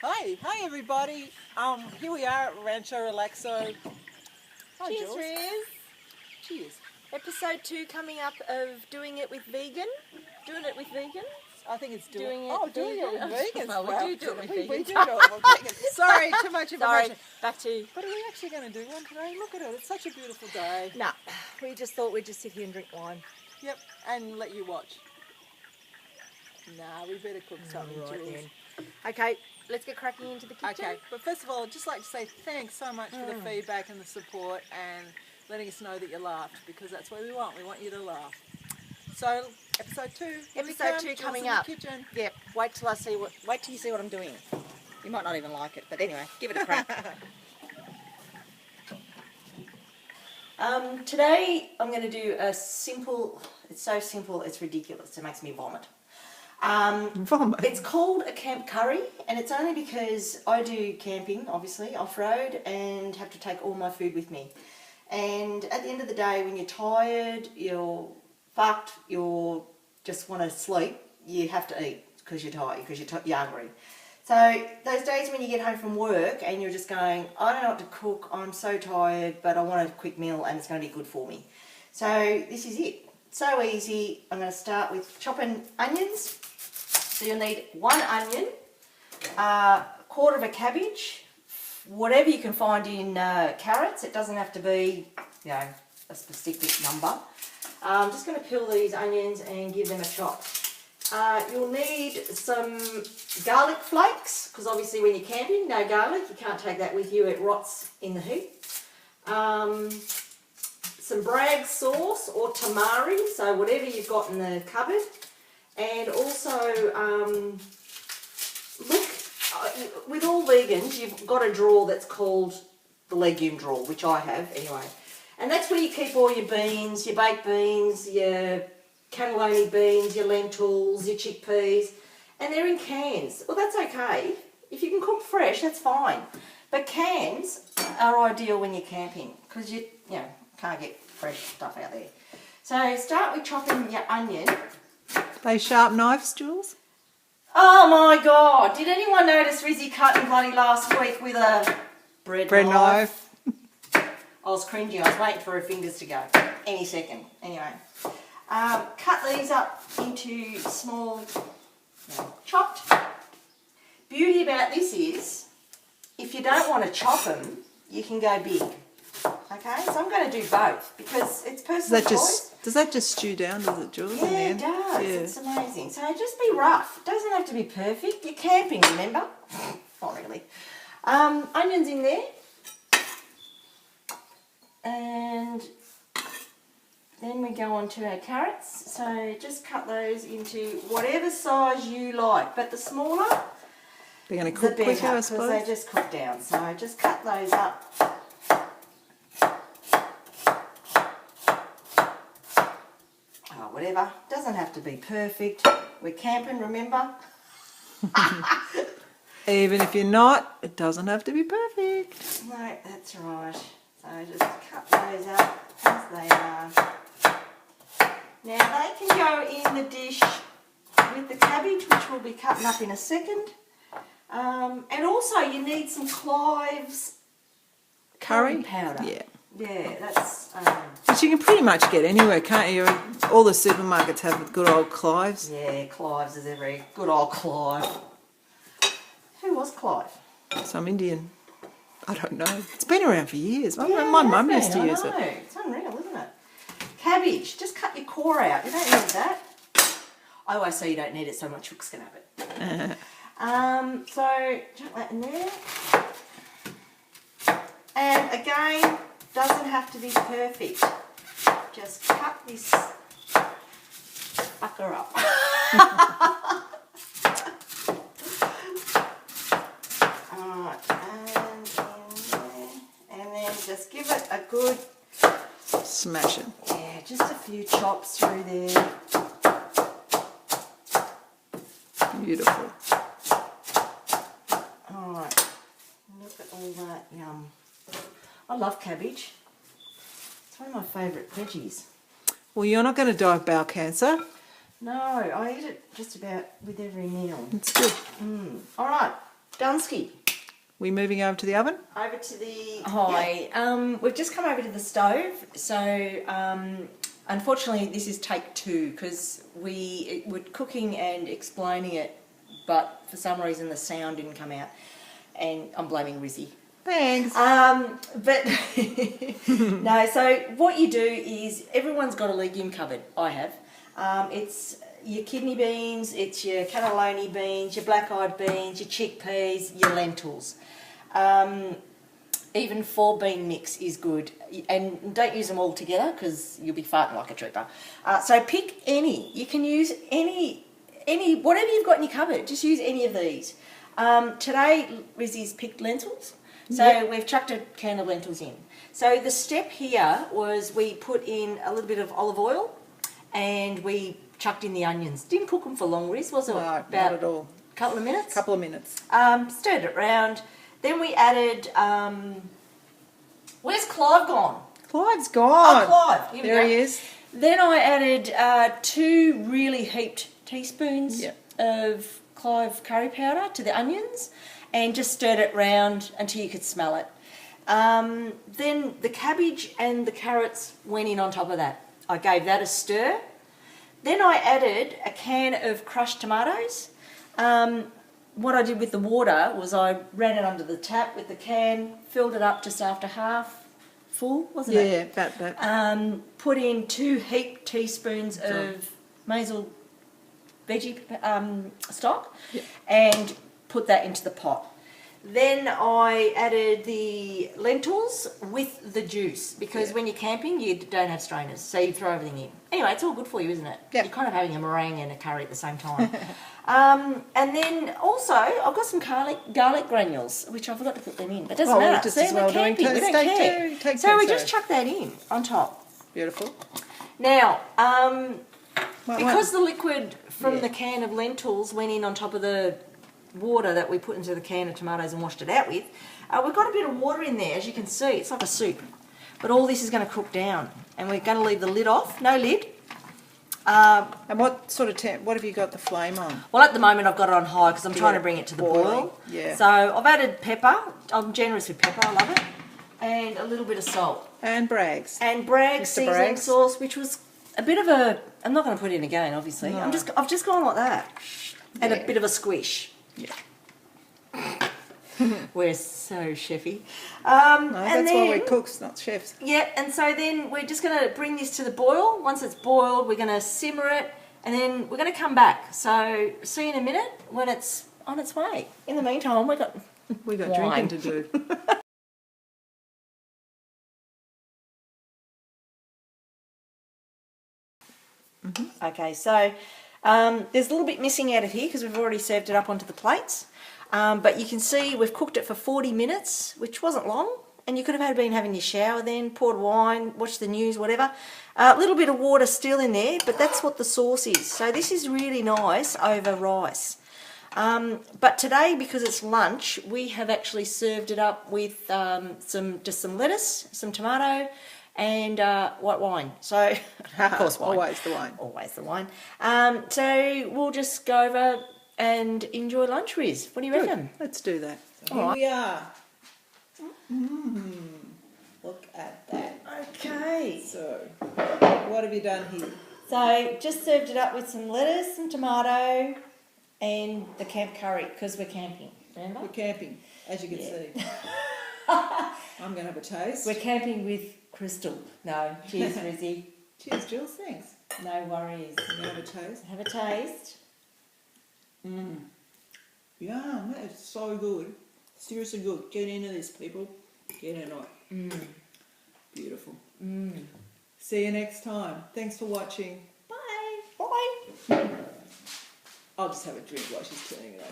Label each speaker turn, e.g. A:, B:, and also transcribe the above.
A: Hi everybody. Here we are at Rancho Relaxo. Hi,
B: Cheers,
A: Jules.
B: Riz.
A: Cheers.
B: Episode 2 coming up of doing it with vegan. Doing it with vegans.
A: I think it's
B: Doing it
A: with
B: vegan.
A: vegans.
B: Well, we do it with
A: We
B: vegans.
A: do it with vegans. Sorry, too much
B: Sorry,
A: information.
B: back to...
A: But are we actually going to do one today? Look at it. It's such a beautiful day.
B: Nah, we just thought we'd just sit here and drink wine.
A: Yep, and let you watch. Nah, we better cook something,
B: Right
A: Jules.
B: then. Okay, let's get cracking into the kitchen.
A: Okay, but first of all, I'd just like to say thanks so much for the feedback and the support and letting us know that you laughed, because that's what we want. We want you to laugh. So, episode 2. Here we
B: Episode
A: come.
B: 2
A: Jules
B: coming
A: in the
B: up.
A: kitchen.
B: Yep, wait till you see what I'm doing. You might not even like it, but anyway, give it a crack. Today I'm going to do a simple, it's so simple it's ridiculous, it makes me vomit.
A: Vomit?
B: It's called a camp curry, and it's only because I do camping, obviously, off-road, and have to take all my food with me. And at the end of the day, when you're tired, you're fucked, you just want to sleep, you have to eat because you're tired, because you're hungry. So those days when you get home from work and you're just going, I don't know what to cook, I'm so tired, but I want a quick meal and it's going to be good for me. So this is it. So easy. I'm going to start with chopping onions. So you'll need 1 onion, a quarter of a cabbage, whatever you can find in carrots. It doesn't have to be, you know, a specific number. I'm just going to peel these onions and give them a chop. You'll need some garlic flakes, because obviously when you're camping, no garlic, you can't take that with you, it rots in the heat. Some Bragg sauce or tamari, so whatever you've got in the cupboard. And also, with all vegans, you've got a drawer that's called the legume drawer, which I have anyway. And that's where you keep all your beans, your baked beans, your cannelloni beans, your lentils, your chickpeas, and they're in cans. Well, that's okay. If you can cook fresh, that's fine. But cans are ideal when you're camping, because you can't get fresh stuff out there. So start with chopping your onion.
A: They sharp knives, Jules?
B: Oh my God! Did anyone notice Rizzy cutting bloody last week with a bread knife? I was cringing. I was waiting for her fingers to go any second. Anyway, cut these up into small, chopped. Beauty about this is, if you don't want to chop them, you can go big. Okay, so I'm going to do both because it's personal choice.
A: Does that just stew down, does it, Jules?
B: Yeah, it does. Yeah. It's amazing. So just be rough. It doesn't have to be perfect. You're camping, remember? Not really. Onions in there. And then we go on to our carrots. So just cut those into whatever size you like. But the smaller,
A: they're going to cook quicker, I suppose.
B: Because they just cook down. So just cut those up. Whatever. Doesn't have to be perfect. We're camping, remember?
A: Even if you're not, it doesn't have to be perfect.
B: No, that's right. So just cut those up as they are. Now they can go in the dish with the cabbage, which we'll be cutting up in a second. And also you need some Clive's curry powder.
A: Yeah.
B: Yeah, that's...
A: Which you can pretty much get anywhere, can't you? All the supermarkets have good old Clives.
B: Yeah, Clive's is every... Good old Clive. Who was Clive?
A: Some Indian. I don't know. It's been around for years. My mum used to use it.
B: It's unreal, isn't it? Cabbage. Just cut your core out. You don't need that. I always say you don't need it, so my chooks can have it. So, chuck that in there. And again, doesn't have to be perfect. Just cut this fucker up. Alright, and then just give it a good
A: smash it.
B: Yeah, just a few chops through there.
A: Beautiful.
B: Alright, look at all that yum. I love cabbage. It's one of my favourite veggies.
A: Well, you're not going to die of bowel cancer.
B: No, I eat it just about with every meal.
A: It's good.
B: Alright, Dunsky.
A: We moving over to the oven?
B: Over to the... Hi. We've just come over to the stove. So, unfortunately, this is take 2 because we were cooking and explaining it, but for some reason the sound didn't come out. And I'm blaming Rizzy.
A: Thanks.
B: But no, so what you do is everyone's got a legume cupboard. I have. It's your kidney beans, it's your cannelloni beans, your black-eyed beans, your chickpeas, your lentils. Even 4-bean mix is good, and don't use them all together because you'll be farting like a trooper. So pick any. You can use any whatever you've got in your cupboard. Just use any of these. Today, Rizzy's picked lentils, so we've chucked a can of lentils in. So the step here was we put in a little bit of olive oil, and we chucked in the onions. Didn't cook them for long, Riz, was it?
A: No,
B: about
A: not at all.
B: A couple of minutes?
A: Couple of minutes.
B: Stirred it round. Then we added, where's Clive gone?
A: Clive's gone.
B: Oh, Clive. Here we
A: There
B: go.
A: he is.
B: Then I added 2 really heaped teaspoons of Clive curry powder to the onions and just stirred it round until you could smell it. Then the cabbage and the carrots went in on top of that. I gave that a stir. Then I added a can of crushed tomatoes. What I did with the water was I ran it under the tap with the can, filled it up just after half full, wasn't it?
A: Yeah, about that.
B: Put in 2 heaped teaspoons of Maisel veggie stock and put that into the pot. Then I added the lentils with the juice because when you're camping you don't have strainers, so you throw everything in. Anyway, it's all good for you, isn't it?
A: Yep.
B: You're kind of having a meringue and a curry at the same time. And then also I've got some garlic granules, which I forgot to put them in, but it doesn't matter.
A: Just as well doing
B: we don't care. So we just chuck that in on top.
A: Beautiful.
B: Now, because the liquid from the can of lentils went in on top of the water that we put into the can of tomatoes and washed it out with, we've got a bit of water in there, as you can see. It's like a soup. But all this is going to cook down, and we're going to leave the lid off. No lid.
A: And what sort of what have you got the flame on?
B: Well, at the moment I've got it on high because I'm trying to bring it to the boil.
A: Yeah.
B: So I've added pepper. I'm generous with pepper. I love it. And a little bit of salt.
A: And Bragg's.
B: And Bragg's seasoning sauce, which was a bit of a... I'm not going to put it in again, obviously.
A: No.
B: I've just gone like that. And a bit of a squish.
A: Yeah.
B: We're so chefy.
A: No, that's why we're cooks, not chefs.
B: Yeah, and so then we're just going to bring this to the boil. Once it's boiled, we're going to simmer it, and then we're going to come back. So see you in a minute when it's on its way. In the meantime, we've got
A: drinking to do.
B: Okay, so there's a little bit missing out of here because we've already served it up onto the plates. But you can see we've cooked it for 40 minutes, which wasn't long. And you could have been having your shower then, poured wine, watched the news, whatever. A little bit of water still in there, but that's what the sauce is. So this is really nice over rice. But today, because it's lunch, we have actually served it up with just some lettuce, some tomato, and white wine. So, of course, wine.
A: Always the wine.
B: Always the wine. So we'll just go over and enjoy lunch, Riz. What do you reckon?
A: Let's do that. So
B: All
A: here
B: right.
A: we are. Look at that.
B: Okay.
A: So, what have you done here?
B: So just served it up with some lettuce, some tomato, and the camp curry because we're camping. Remember?
A: We're camping, as you can see. I'm going to have a taste.
B: We're camping with Crystal. No, cheers, Rizzy.
A: Cheers, Jules. Thanks.
B: No worries.
A: You have a taste.
B: Have a taste.
A: Yum, that is so good. Seriously good. Get into this, people. Get into it. Beautiful. See you next time. Thanks for watching.
B: Bye. Bye.
A: I'll just have a drink while she's turning it on.